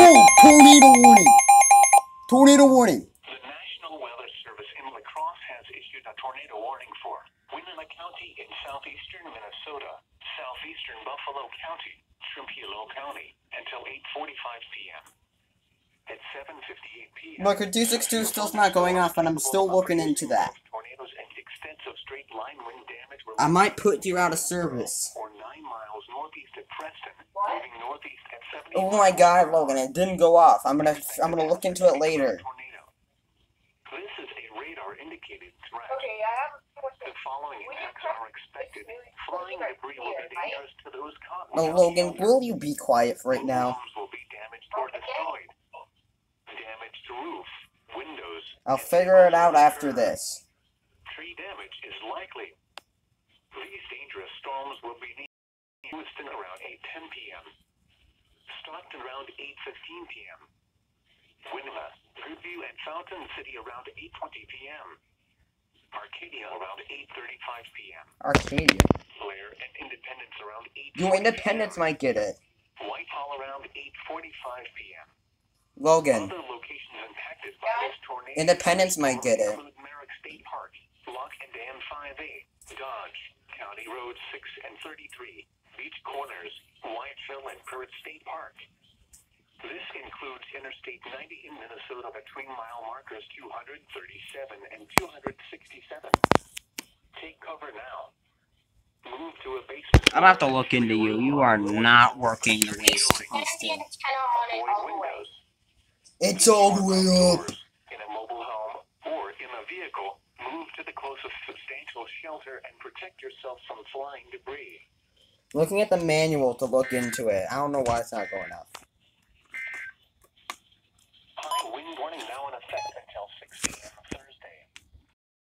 Oh, tornado warning! Tornado warning! The National Weather Service in La Crosse has issued a tornado warning for Winona County in southeastern Minnesota, southeastern Buffalo County, Trujillo County, until 8:45 p.m. At 7:58 p.m. Look, her 262 is still not going off, and I'm still looking into that. Tornadoes and extensive straight line wind damage were I might put you out of service. or 9 miles northeast of Preston, moving northeast at 70. Oh my God, Logan, it didn't go off. I'm gonna look into it later. This is a radar indicated threat. Okay, I have a question. The following impacts are expected. Flying debris will be dangerous to those caught. Oh, Logan, will you be quiet right now? Homes will be damaged or destroyed. Damaged roof, windows. I'll figure it out after this. Tree damage is likely. These dangerous storms will be in Houston around 8:10 p.m. Stockton around 8:15 p.m. Winona, Goodview, and Fountain City around 8:20 p.m. Arcadia around 8:35 p.m. Arcadia. Blair and Independence around 8:20 You Independence might get it. Whitehall around 8:45 p.m. Logan. Other locations impacted by this tornado Independence might get it. include Merrick State Park, Lock and Dam 5A, Dodge, County Road 6 and 33, Beach Corners, Whiteville, and Pirate State Park. This includes Interstate 90 in Minnesota between mile markers 237 and 267. Take cover now. Move to a basement. I'm about to look into you. You are not working the way you're supposed to. It's kind of on it Avoid all the way. windows. It's all the way up. In a mobile home or in a vehicle, move to the closest substantial shelter and protect yourself from flying debris. Looking at the manual to look into it. I don't know why it's not going up. High wind warning now in effect until 6 p.m.